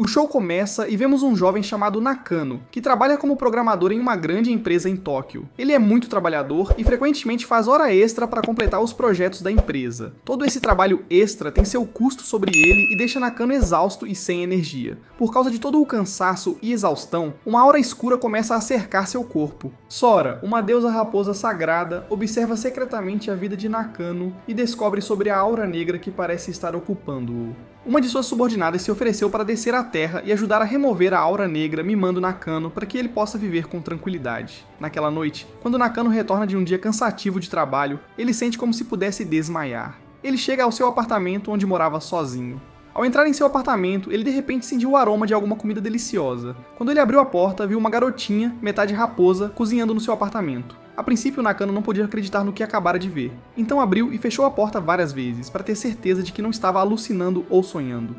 O show começa e vemos um jovem chamado Nakano, que trabalha como programador em uma grande empresa em Tóquio. Ele é muito trabalhador e frequentemente faz hora extra para completar os projetos da empresa. Todo esse trabalho extra tem seu custo sobre ele e deixa Nakano exausto e sem energia. Por causa de todo o cansaço e exaustão, uma aura escura começa a cercar seu corpo. Sora, uma deusa raposa sagrada, observa secretamente a vida de Nakano e descobre sobre a aura negra que parece estar ocupando-o. Uma de suas subordinadas se ofereceu para descer à terra e ajudar a remover a aura negra, mimando Nakano para que ele possa viver com tranquilidade. Naquela noite, quando Nakano retorna de um dia cansativo de trabalho, ele sente como se pudesse desmaiar. Ele chega ao seu apartamento onde morava sozinho. Ao entrar em seu apartamento, ele de repente sentiu o aroma de alguma comida deliciosa. Quando ele abriu a porta, viu uma garotinha, metade raposa, cozinhando no seu apartamento. A princípio, Nakano não podia acreditar no que acabara de ver. Então abriu e fechou a porta várias vezes, para ter certeza de que não estava alucinando ou sonhando.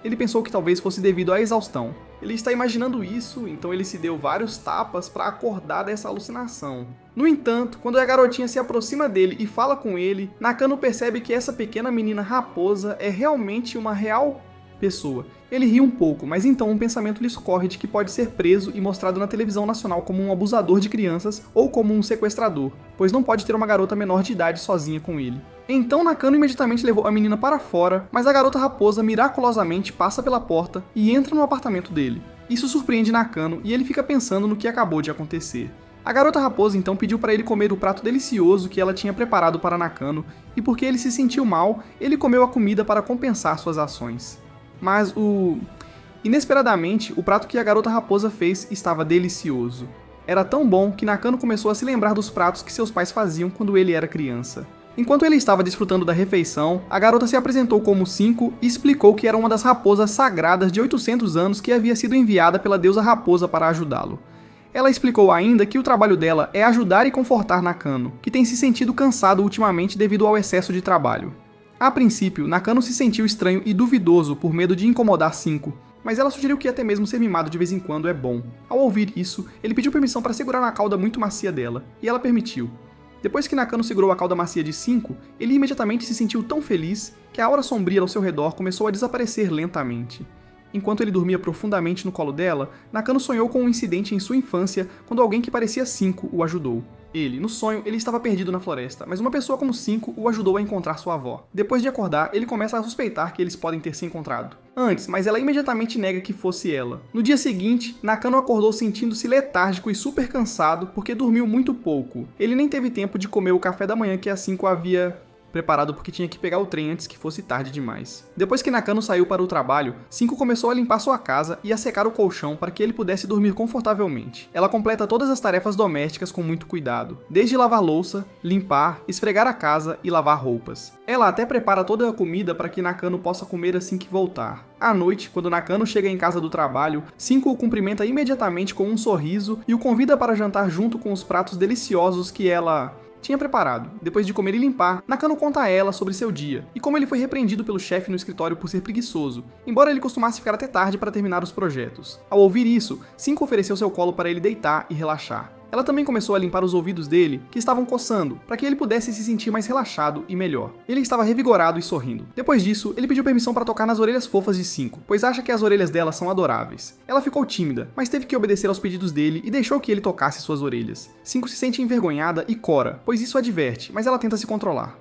Ele pensou que talvez fosse devido à exaustão. Ele está imaginando isso, então ele se deu vários tapas para acordar dessa alucinação. No entanto, quando a garotinha se aproxima dele e fala com ele, Nakano percebe que essa pequena menina raposa é realmente uma real pessoa. Ele ri um pouco, mas então um pensamento lhe escorre de que pode ser preso e mostrado na televisão nacional como um abusador de crianças ou como um sequestrador, pois não pode ter uma garota menor de idade sozinha com ele. Então Nakano imediatamente levou a menina para fora, mas a garota raposa miraculosamente passa pela porta e entra no apartamento dele. Isso surpreende Nakano e ele fica pensando no que acabou de acontecer. A garota raposa então pediu para ele comer o prato delicioso que ela tinha preparado para Nakano, e porque ele se sentiu mal, ele comeu a comida para compensar suas ações. Mas inesperadamente, o prato que a garota raposa fez estava delicioso. Era tão bom que Nakano começou a se lembrar dos pratos que seus pais faziam quando ele era criança. Enquanto ele estava desfrutando da refeição, a garota se apresentou como 5 e explicou que era uma das raposas sagradas de 800 anos que havia sido enviada pela deusa raposa para ajudá-lo. Ela explicou ainda que o trabalho dela é ajudar e confortar Nakano, que tem se sentido cansado ultimamente devido ao excesso de trabalho. A princípio, Nakano se sentiu estranho e duvidoso por medo de incomodar 5, mas ela sugeriu que até mesmo ser mimado de vez em quando é bom. Ao ouvir isso, ele pediu permissão para segurar na cauda muito macia dela, e ela permitiu. Depois que Nakano segurou a cauda macia de 5, ele imediatamente se sentiu tão feliz que a aura sombria ao seu redor começou a desaparecer lentamente. Enquanto ele dormia profundamente no colo dela, Nakano sonhou com um incidente em sua infância quando alguém que parecia 5 o ajudou. No sonho, ele estava perdido na floresta, mas uma pessoa como 5 o ajudou a encontrar sua avó. Depois de acordar, ele começa a suspeitar que eles podem ter se encontrado antes, mas ela imediatamente nega que fosse ela. No dia seguinte, Nakano acordou sentindo-se letárgico e super cansado porque dormiu muito pouco. Ele nem teve tempo de comer o café da manhã que a 5 havia preparado porque tinha que pegar o trem antes que fosse tarde demais. Depois que Nakano saiu para o trabalho, 5 começou a limpar sua casa e a secar o colchão para que ele pudesse dormir confortavelmente. Ela completa todas as tarefas domésticas com muito cuidado, desde lavar louça, limpar, esfregar a casa e lavar roupas. Ela até prepara toda a comida para que Nakano possa comer assim que voltar. À noite, quando Nakano chega em casa do trabalho, 5 o cumprimenta imediatamente com um sorriso e o convida para jantar junto com os pratos deliciosos que ela tinha preparado. Depois de comer e limpar, Nakano conta a ela sobre seu dia, e como ele foi repreendido pelo chefe no escritório por ser preguiçoso, embora ele costumasse ficar até tarde para terminar os projetos. Ao ouvir isso, 5 ofereceu seu colo para ele deitar e relaxar. Ela também começou a limpar os ouvidos dele, que estavam coçando, para que ele pudesse se sentir mais relaxado e melhor. Ele estava revigorado e sorrindo. Depois disso, ele pediu permissão para tocar nas orelhas fofas de 5, pois acha que as orelhas dela são adoráveis. Ela ficou tímida, mas teve que obedecer aos pedidos dele e deixou que ele tocasse suas orelhas. 5 se sente envergonhada e cora, pois isso a diverte, mas ela tenta se controlar.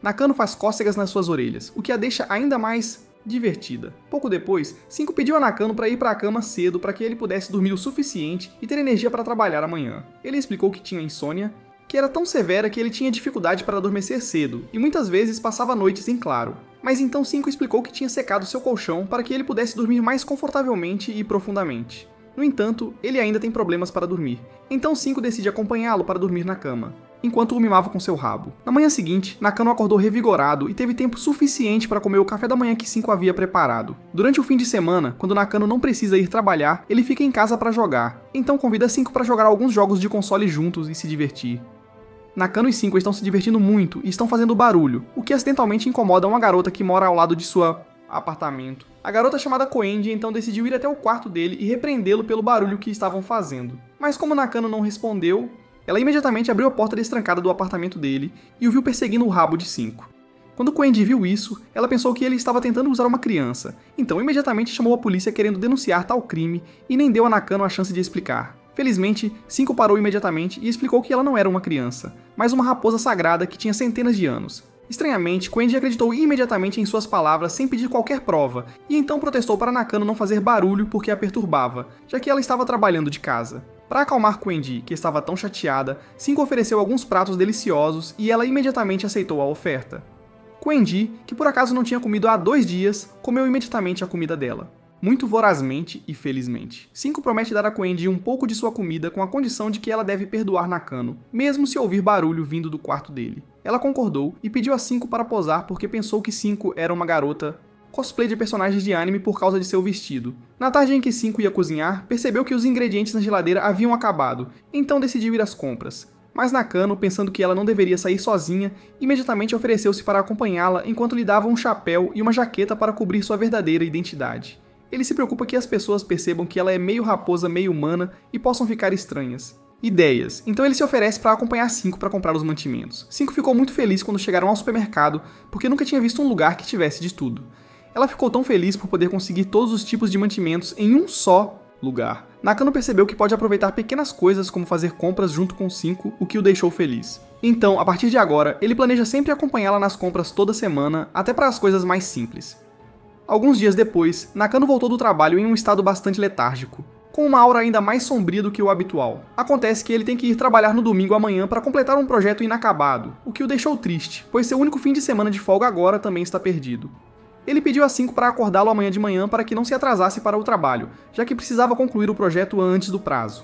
Nakano faz cócegas nas suas orelhas, o que a deixa ainda mais divertida. Pouco depois, 5 pediu a Nakano para ir para a cama cedo para que ele pudesse dormir o suficiente e ter energia para trabalhar amanhã. Ele explicou que tinha insônia, que era tão severa que ele tinha dificuldade para adormecer cedo e muitas vezes passava noites em claro. Mas então 5 explicou que tinha secado seu colchão para que ele pudesse dormir mais confortavelmente e profundamente. No entanto, ele ainda tem problemas para dormir, então 5 decide acompanhá-lo para dormir na cama, enquanto o mimava com seu rabo. Na manhã seguinte, Nakano acordou revigorado e teve tempo suficiente para comer o café da manhã que 5 havia preparado. Durante o fim de semana, quando Nakano não precisa ir trabalhar, ele fica em casa para jogar, então convida 5 para jogar alguns jogos de console juntos e se divertir. Nakano e 5 estão se divertindo muito e estão fazendo barulho, o que acidentalmente incomoda uma garota que mora ao lado de sua apartamento. A garota chamada Koendi então decidiu ir até o quarto dele e repreendê-lo pelo barulho que estavam fazendo. Mas como Nakano não respondeu, ela imediatamente abriu a porta destrancada do apartamento dele e o viu perseguindo o rabo de 5. Quando Quendi viu isso, ela pensou que ele estava tentando usar uma criança, então imediatamente chamou a polícia querendo denunciar tal crime e nem deu a Nakano a chance de explicar. Felizmente, 5 parou imediatamente e explicou que ela não era uma criança, mas uma raposa sagrada que tinha centenas de anos. Estranhamente, Quendi acreditou imediatamente em suas palavras sem pedir qualquer prova, e então protestou para Nakano não fazer barulho porque a perturbava, já que ela estava trabalhando de casa. Para acalmar Quendi, que estava tão chateada, 5 ofereceu alguns pratos deliciosos e ela imediatamente aceitou a oferta. Quendi, que por acaso não tinha comido há 2 dias, comeu imediatamente a comida dela. Muito vorazmente e felizmente. 5 promete dar a Quendi um pouco de sua comida com a condição de que ela deve perdoar Nakano, mesmo se ouvir barulho vindo do quarto dele. Ela concordou e pediu a 5 para posar porque pensou que 5 era uma garota cosplay de personagens de anime por causa de seu vestido. Na tarde em que 5 ia cozinhar, percebeu que os ingredientes na geladeira haviam acabado, então decidiu ir às compras. Mas Nakano, pensando que ela não deveria sair sozinha, imediatamente ofereceu-se para acompanhá-la enquanto lhe dava um chapéu e uma jaqueta para cobrir sua verdadeira identidade. Ele se preocupa que as pessoas percebam que ela é meio raposa, meio humana e possam ficar estranhas. Ideias. Então ele se oferece para acompanhar 5 para comprar os mantimentos. 5 ficou muito feliz quando chegaram ao supermercado, porque nunca tinha visto um lugar que tivesse de tudo. Ela ficou tão feliz por poder conseguir todos os tipos de mantimentos em um só lugar. Nakano percebeu que pode aproveitar pequenas coisas como fazer compras junto com 5, o que o deixou feliz. Então, a partir de agora, ele planeja sempre acompanhá-la nas compras toda semana, até para as coisas mais simples. Alguns dias depois, Nakano voltou do trabalho em um estado bastante letárgico, com uma aura ainda mais sombria do que o habitual. Acontece que ele tem que ir trabalhar no domingo amanhã para completar um projeto inacabado, o que o deixou triste, pois seu único fim de semana de folga agora também está perdido. Ele pediu a 5 para acordá-lo amanhã de manhã para que não se atrasasse para o trabalho, já que precisava concluir o projeto antes do prazo.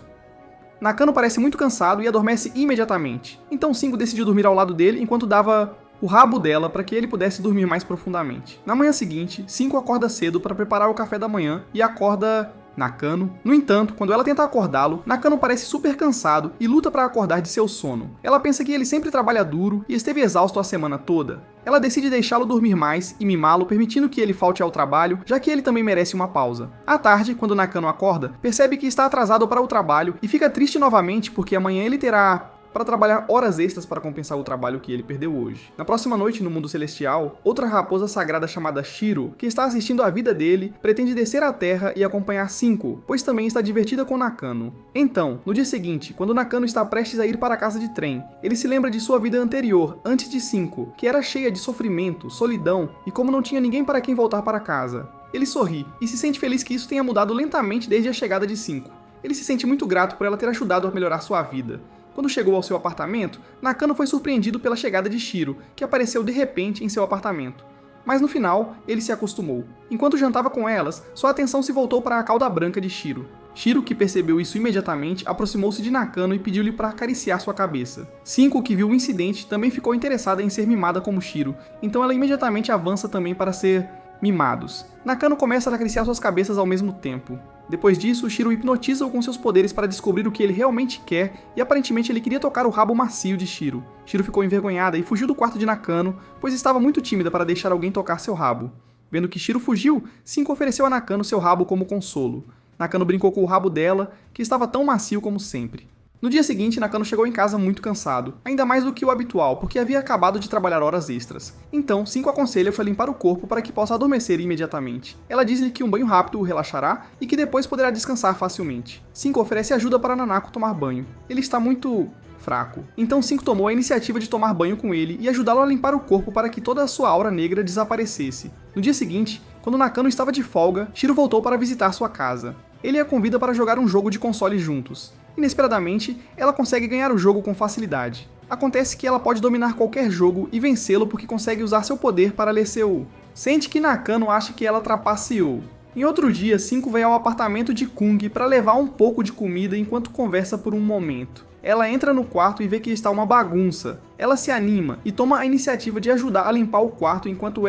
Nakano parece muito cansado e adormece imediatamente, então 5 decidiu dormir ao lado dele enquanto dava o rabo dela para que ele pudesse dormir mais profundamente. Na manhã seguinte, 5 acorda cedo para preparar o café da manhã e acorda Nakano. No entanto, quando ela tenta acordá-lo, Nakano parece super cansado e luta para acordar de seu sono. Ela pensa que ele sempre trabalha duro e esteve exausto a semana toda. Ela decide deixá-lo dormir mais e mimá-lo, permitindo que ele falte ao trabalho, já que ele também merece uma pausa. À tarde, quando Nakano acorda, percebe que está atrasado para o trabalho e fica triste novamente porque amanhã ele terá para trabalhar horas extras para compensar o trabalho que ele perdeu hoje. Na próxima noite, no mundo celestial, outra raposa sagrada chamada Shiro, que está assistindo a vida dele, pretende descer à Terra e acompanhar 5, pois também está divertida com Nakano. Então, no dia seguinte, quando Nakano está prestes a ir para a casa de trem, ele se lembra de sua vida anterior, antes de 5, que era cheia de sofrimento, solidão e como não tinha ninguém para quem voltar para casa. Ele sorri e se sente feliz que isso tenha mudado lentamente desde a chegada de 5. Ele se sente muito grato por ela ter ajudado a melhorar sua vida. Quando chegou ao seu apartamento, Nakano foi surpreendido pela chegada de Shiro, que apareceu de repente em seu apartamento. Mas no final, ele se acostumou. Enquanto jantava com elas, sua atenção se voltou para a cauda branca de Shiro. Shiro, que percebeu isso imediatamente, aproximou-se de Nakano e pediu-lhe para acariciar sua cabeça. 5, que viu o incidente, também ficou interessada em ser mimada como Shiro, então ela imediatamente avança também para ser mimados. Nakano começa a acariciar suas cabeças ao mesmo tempo. Depois disso, Shiro hipnotiza-o com seus poderes para descobrir o que ele realmente quer e aparentemente ele queria tocar o rabo macio de Shiro. Shiro ficou envergonhada e fugiu do quarto de Nakano, pois estava muito tímida para deixar alguém tocar seu rabo. Vendo que Shiro fugiu, 5 ofereceu a Nakano seu rabo como consolo. Nakano brincou com o rabo dela, que estava tão macio como sempre. No dia seguinte, Nakano chegou em casa muito cansado, ainda mais do que o habitual, porque havia acabado de trabalhar horas extras. Então, 5 aconselha-o a limpar o corpo para que possa adormecer imediatamente. Ela diz-lhe que um banho rápido o relaxará e que depois poderá descansar facilmente. 5 oferece ajuda para Nanako tomar banho. Ele está muito fraco. Então 5 tomou a iniciativa de tomar banho com ele e ajudá-lo a limpar o corpo para que toda a sua aura negra desaparecesse. No dia seguinte, quando Nakano estava de folga, Shiro voltou para visitar sua casa. Ele a convida para jogar um jogo de console juntos. Inesperadamente, ela consegue ganhar o jogo com facilidade. Acontece que ela pode dominar qualquer jogo e vencê-lo porque consegue usar seu poder para ler seu... Sente que Nakano acha que ela trapaceou. Em outro dia, 5 vai ao apartamento de Kung para levar um pouco de comida enquanto conversa por um momento. Ela entra no quarto e vê que está uma bagunça. Ela se anima e toma a iniciativa de ajudar a limpar o quarto enquanto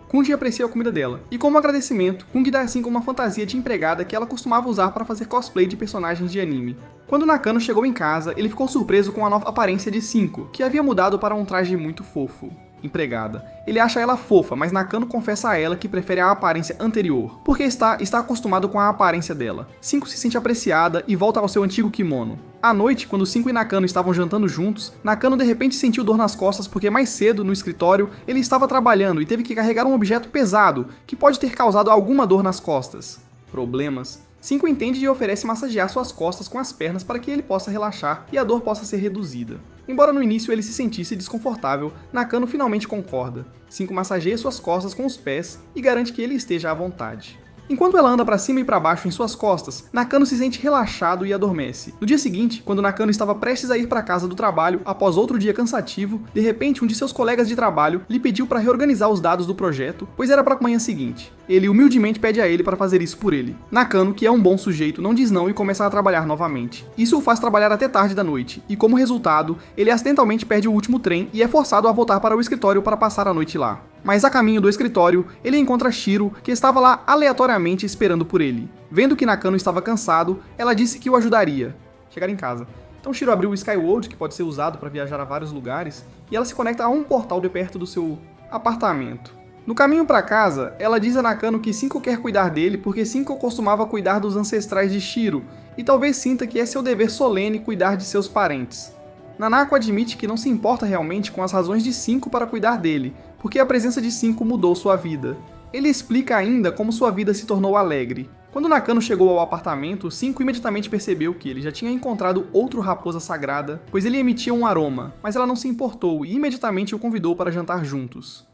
Kung aprecia a comida dela. E como agradecimento, Kung dá a 5 uma fantasia de empregada que ela costumava usar para fazer cosplay de personagens de anime. Quando Nakano chegou em casa, ele ficou surpreso com a nova aparência de 5, que havia mudado para um traje muito fofo. empregada. Ele acha ela fofa, mas Nakano confessa a ela que prefere a aparência anterior, porque está acostumado com a aparência dela. 5 se sente apreciada e volta ao seu antigo kimono. À noite, quando 5 e Nakano estavam jantando juntos, Nakano de repente sentiu dor nas costas porque mais cedo, no escritório, ele estava trabalhando e teve que carregar um objeto pesado, que pode ter causado alguma dor nas costas. Problemas. 5 entende e oferece massagear suas costas com as pernas para que ele possa relaxar e a dor possa ser reduzida. Embora no início ele se sentisse desconfortável, Nakano finalmente concorda. 5 massageia suas costas com os pés e garante que ele esteja à vontade. Enquanto ela anda para cima e para baixo em suas costas, Nakano se sente relaxado e adormece. No dia seguinte, quando Nakano estava prestes a ir para casa do trabalho, após outro dia cansativo, de repente um de seus colegas de trabalho lhe pediu para reorganizar os dados do projeto, pois era para a manhã seguinte. Ele humildemente pede a ele para fazer isso por ele. Nakano, que é um bom sujeito, não diz não e começa a trabalhar novamente. Isso o faz trabalhar até tarde da noite, e como resultado, ele acidentalmente perde o último trem e é forçado a voltar para o escritório para passar a noite lá. Mas a caminho do escritório, ele encontra Shiro, que estava lá aleatoriamente esperando por ele. Vendo que Nakano estava cansado, ela disse que o ajudaria. Chegar em casa. Então Shiro abriu o Skyworld, que pode ser usado para viajar a vários lugares, e ela se conecta a um portal de perto do seu apartamento. No caminho para casa, ela diz a Nakano que 5 quer cuidar dele porque 5 costumava cuidar dos ancestrais de Shiro, e talvez sinta que é seu dever solene cuidar de seus parentes. Nanako admite que não se importa realmente com as razões de 5 para cuidar dele, porque a presença de 5 mudou sua vida. Ele explica ainda como sua vida se tornou alegre. Quando Nakano chegou ao apartamento, 5 imediatamente percebeu que ele já tinha encontrado outro raposa sagrada, pois ele emitia um aroma, mas ela não se importou e imediatamente o convidou para jantar juntos.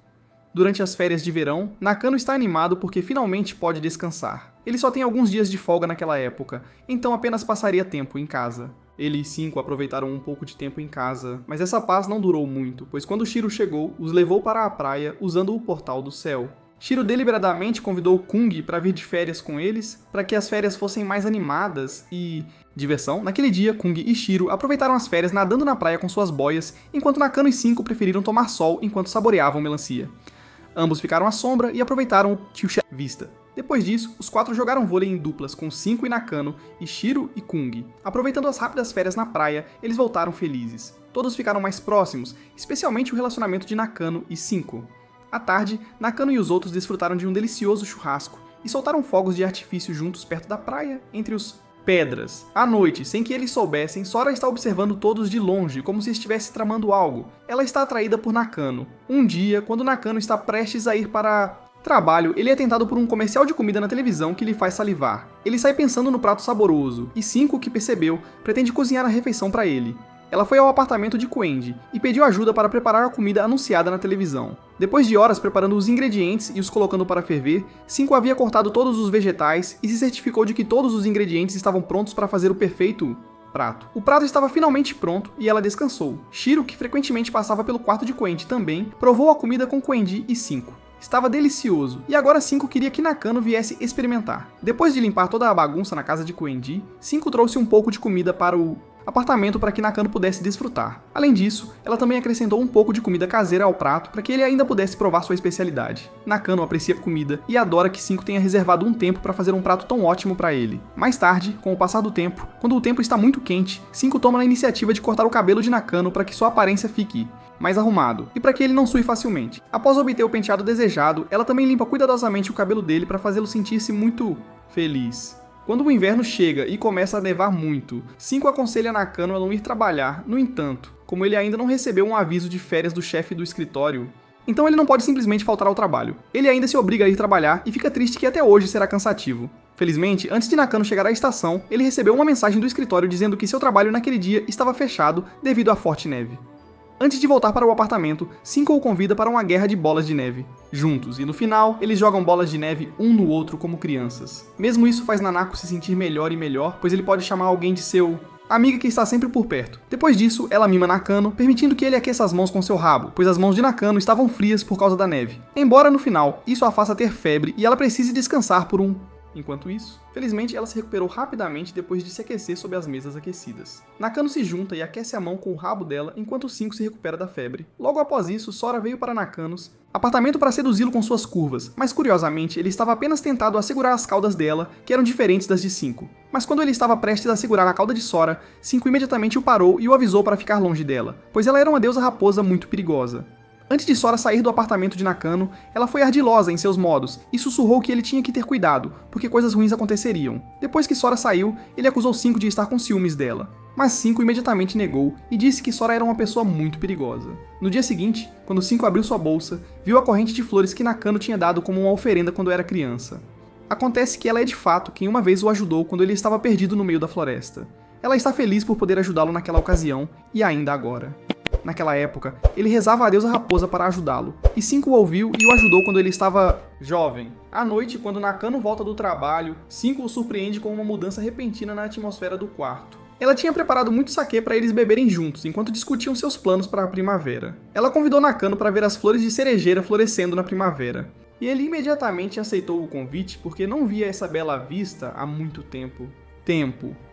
Durante as férias de verão, Nakano está animado porque finalmente pode descansar. Ele só tem alguns dias de folga naquela época, então apenas passaria tempo em casa. Ele e 5 aproveitaram um pouco de tempo em casa, mas essa paz não durou muito, pois quando Shiro chegou, os levou para a praia usando o portal do céu. Shiro deliberadamente convidou Kung para vir de férias com eles, para que as férias fossem mais animadas e... diversão. Naquele dia, Kung e Shiro aproveitaram as férias nadando na praia com suas boias, enquanto Nakano e 5 preferiram tomar sol enquanto saboreavam melancia. Ambos ficaram à sombra e aproveitaram o Kyusha Vista. Depois disso, os 4 jogaram vôlei em duplas com 5 e Nakano, e Shiro e Kung. Aproveitando as rápidas férias na praia, eles voltaram felizes. Todos ficaram mais próximos, especialmente o relacionamento de Nakano e 5. À tarde, Nakano e os outros desfrutaram de um delicioso churrasco, e soltaram fogos de artifício juntos perto da praia, entre os pedras. À noite, sem que eles soubessem, Sora está observando todos de longe, como se estivesse tramando algo. Ela está atraída por Nakano. Um dia, quando Nakano está prestes a ir para trabalho, ele é tentado por um comercial de comida na televisão que lhe faz salivar. Ele sai pensando no prato saboroso, e 5, que percebeu, pretende cozinhar a refeição para ele. Ela foi ao apartamento de Koenji e pediu ajuda para preparar a comida anunciada na televisão. Depois de horas preparando os ingredientes e os colocando para ferver, 5 havia cortado todos os vegetais e se certificou de que todos os ingredientes estavam prontos para fazer o perfeito prato. O prato estava finalmente pronto e ela descansou. Shiro, que frequentemente passava pelo quarto de Koenji também, provou a comida com Koenji e 5. Estava delicioso, e agora 5 queria que Nakano viesse experimentar. Depois de limpar toda a bagunça na casa de Koenji, 5 trouxe um pouco de comida para o apartamento para que Nakano pudesse desfrutar. Além disso, ela também acrescentou um pouco de comida caseira ao prato para que ele ainda pudesse provar sua especialidade. Nakano aprecia comida e adora que 5 tenha reservado um tempo para fazer um prato tão ótimo para ele. Mais tarde, com o passar do tempo, quando o tempo está muito quente, 5 toma a iniciativa de cortar o cabelo de Nakano para que sua aparência fique mais arrumado, e para que ele não sue facilmente. Após obter o penteado desejado, ela também limpa cuidadosamente o cabelo dele para fazê-lo sentir-se muito feliz. Quando o inverno chega e começa a nevar muito, 5 aconselha Nakano a não ir trabalhar. No entanto, como ele ainda não recebeu um aviso de férias do chefe do escritório, então ele não pode simplesmente faltar ao trabalho. Ele ainda se obriga a ir trabalhar e fica triste que até hoje será cansativo. Felizmente, antes de Nakano chegar à estação, ele recebeu uma mensagem do escritório dizendo que seu trabalho naquele dia estava fechado devido à forte neve. Antes de voltar para o apartamento, 5 o convida para uma guerra de bolas de neve. Juntos, e no final, eles jogam bolas de neve um no outro como crianças. Mesmo isso faz Nanako se sentir melhor e melhor, pois ele pode chamar alguém de seu amiga que está sempre por perto. Depois disso, ela mima Nakano, permitindo que ele aqueça as mãos com seu rabo, pois as mãos de Nakano estavam frias por causa da neve. Embora no final, isso a faça ter febre e ela precise descansar por um... Enquanto isso, felizmente ela se recuperou rapidamente depois de se aquecer sob as mesas aquecidas. Nakano se junta e aquece a mão com o rabo dela enquanto 5 se recupera da febre. Logo após isso, Sora veio para Nakanos apartamento para seduzi-lo com suas curvas, mas curiosamente ele estava apenas tentado a segurar as caudas dela, que eram diferentes das de 5. Mas quando ele estava prestes a segurar a cauda de Sora, 5 imediatamente o parou e o avisou para ficar longe dela, pois ela era uma deusa raposa muito perigosa. Antes de Sora sair do apartamento de Nakano, ela foi ardilosa em seus modos e sussurrou que ele tinha que ter cuidado, porque coisas ruins aconteceriam. Depois que Sora saiu, ele acusou 5 de estar com ciúmes dela. Mas 5 imediatamente negou e disse que Sora era uma pessoa muito perigosa. No dia seguinte, quando 5 abriu sua bolsa, viu a corrente de flores que Nakano tinha dado como uma oferenda quando era criança. Acontece que ela é de fato quem uma vez o ajudou quando ele estava perdido no meio da floresta. Ela está feliz por poder ajudá-lo naquela ocasião e ainda agora. Naquela época, ele rezava a deusa raposa para ajudá-lo, e 5 o ouviu e o ajudou quando ele estava jovem. À noite, quando Nakano volta do trabalho, 5 o surpreende com uma mudança repentina na atmosfera do quarto. Ela tinha preparado muito saquê para eles beberem juntos, enquanto discutiam seus planos para a primavera. Ela convidou Nakano para ver as flores de cerejeira florescendo na primavera. E ele imediatamente aceitou o convite porque não via essa bela vista há muito tempo.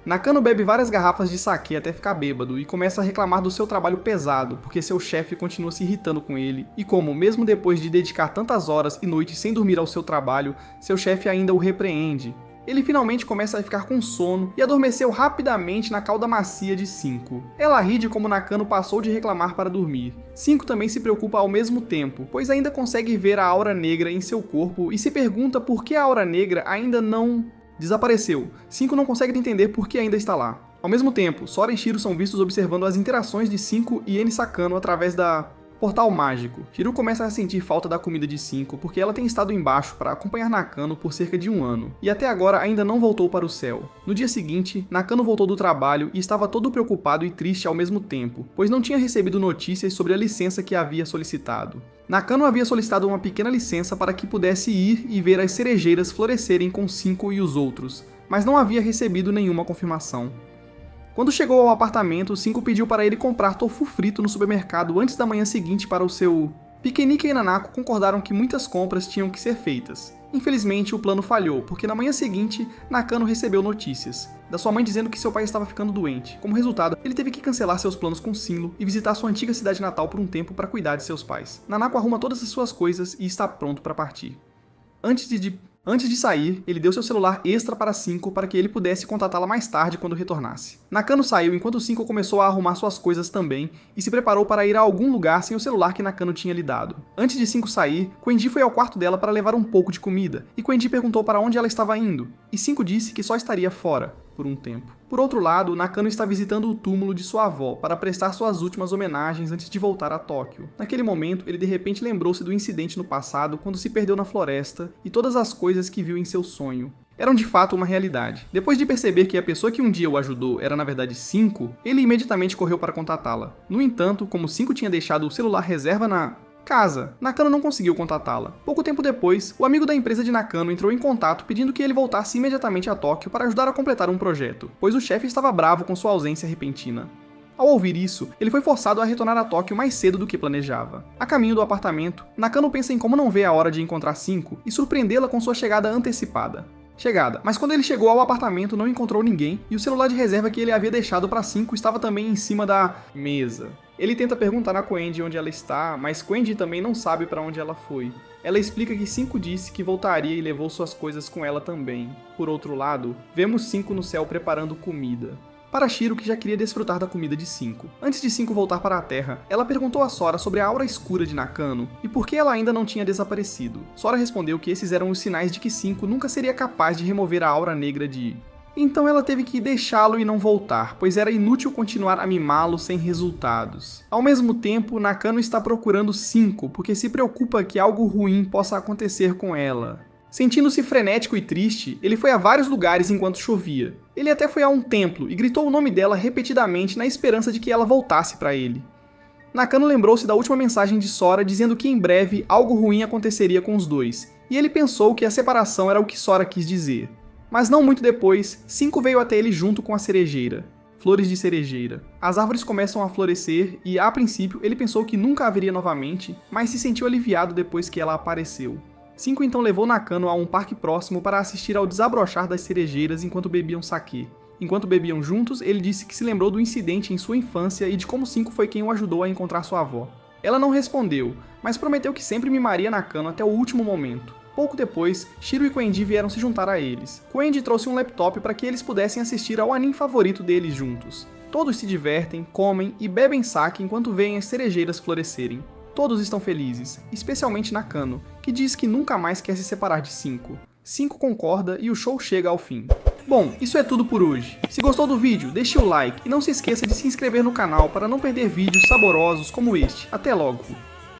Nakano bebe várias garrafas de saquê até ficar bêbado e começa a reclamar do seu trabalho pesado, porque seu chefe continua se irritando com ele, e como, mesmo depois de dedicar tantas horas e noites sem dormir ao seu trabalho, seu chefe ainda o repreende. Ele finalmente começa a ficar com sono e adormeceu rapidamente na cauda macia de 5. Ela ri de como Nakano passou de reclamar para dormir. 5 também se preocupa ao mesmo tempo, pois ainda consegue ver a aura negra em seu corpo e se pergunta por que a aura negra ainda não desapareceu. 5 não consegue entender por que ainda está lá. Ao mesmo tempo, Sora e Shiro são vistos observando as interações de 5 e Eni Sakano através da portal mágico. Shiro começa a sentir falta da comida de 5 porque ela tem estado embaixo para acompanhar Nakano por cerca de 1 ano, e até agora ainda não voltou para o céu. No dia seguinte, Nakano voltou do trabalho e estava todo preocupado e triste ao mesmo tempo, pois não tinha recebido notícias sobre a licença que havia solicitado. Nakano havia solicitado uma pequena licença para que pudesse ir e ver as cerejeiras florescerem com 5 e os outros, mas não havia recebido nenhuma confirmação. Quando chegou ao apartamento, 5 pediu para ele comprar tofu frito no supermercado antes da manhã seguinte para o seu... Piquenique e Nanako concordaram que muitas compras tinham que ser feitas. Infelizmente, o plano falhou, porque na manhã seguinte, Nakano recebeu notícias da sua mãe dizendo que seu pai estava ficando doente. Como resultado, ele teve que cancelar seus planos com Sinlo e visitar sua antiga cidade natal por um tempo para cuidar de seus pais. Nanako arruma todas as suas coisas e está pronto para partir. Antes de sair, ele deu seu celular extra para 5 para que ele pudesse contatá-la mais tarde quando retornasse. Nakano saiu enquanto 5 começou a arrumar suas coisas também e se preparou para ir a algum lugar sem o celular que Nakano tinha lhe dado. Antes de 5 sair, Quendi foi ao quarto dela para levar um pouco de comida, e Quendi perguntou para onde ela estava indo, e 5 disse que só estaria fora, por um tempo. Por outro lado, Nakano está visitando o túmulo de sua avó para prestar suas últimas homenagens antes de voltar a Tóquio. Naquele momento, ele de repente lembrou-se do incidente no passado quando se perdeu na floresta e todas as coisas que viu em seu sonho eram de fato uma realidade. Depois de perceber que a pessoa que um dia o ajudou era na verdade 5, ele imediatamente correu para contatá-la. No entanto, como 5 tinha deixado o celular reserva na casa, Nakano não conseguiu contatá-la. Pouco tempo depois, o amigo da empresa de Nakano entrou em contato pedindo que ele voltasse imediatamente a Tóquio para ajudar a completar um projeto, pois o chefe estava bravo com sua ausência repentina. Ao ouvir isso, ele foi forçado a retornar a Tóquio mais cedo do que planejava. A caminho do apartamento, Nakano pensa em como não vê a hora de encontrar 5 e surpreendê-la com sua chegada antecipada. Mas quando ele chegou ao apartamento não encontrou ninguém e o celular de reserva que ele havia deixado para 5 estava também em cima da mesa. Ele tenta perguntar a Quendi onde ela está, mas Quendi também não sabe para onde ela foi. Ela explica que 5 disse que voltaria e levou suas coisas com ela também. Por outro lado, vemos 5 no céu preparando comida. Para Shiro, que já queria desfrutar da comida de 5. Antes de 5 voltar para a Terra, ela perguntou a Sora sobre a aura escura de Nakano e por que ela ainda não tinha desaparecido. Sora respondeu que esses eram os sinais de que 5 nunca seria capaz de remover a aura negra de... Então ela teve que deixá-lo e não voltar, pois era inútil continuar a mimá-lo sem resultados. Ao mesmo tempo, Nakano está procurando 5, porque se preocupa que algo ruim possa acontecer com ela. Sentindo-se frenético e triste, ele foi a vários lugares enquanto chovia. Ele até foi a um templo e gritou o nome dela repetidamente na esperança de que ela voltasse para ele. Nakano lembrou-se da última mensagem de Sora dizendo que em breve algo ruim aconteceria com os dois, e ele pensou que a separação era o que Sora quis dizer. Mas não muito depois, 5 veio até ele junto com a cerejeira. Flores de cerejeira. As árvores começam a florescer e, a princípio, ele pensou que nunca haveria novamente, mas se sentiu aliviado depois que ela apareceu. 5 então levou Nakano a um parque próximo para assistir ao desabrochar das cerejeiras enquanto bebiam saquê. Enquanto bebiam juntos, ele disse que se lembrou do incidente em sua infância e de como 5 foi quem o ajudou a encontrar sua avó. Ela não respondeu, mas prometeu que sempre mimaria Nakano até o último momento. Pouco depois, Shiro e Quendi vieram se juntar a eles. Quendi trouxe um laptop para que eles pudessem assistir ao anime favorito deles juntos. Todos se divertem, comem e bebem sake enquanto veem as cerejeiras florescerem. Todos estão felizes, especialmente Nakano, que diz que nunca mais quer se separar de 5. 5 concorda e o show chega ao fim. Bom, isso é tudo por hoje. Se gostou do vídeo, deixe o like e não se esqueça de se inscrever no canal para não perder vídeos saborosos como este. Até logo!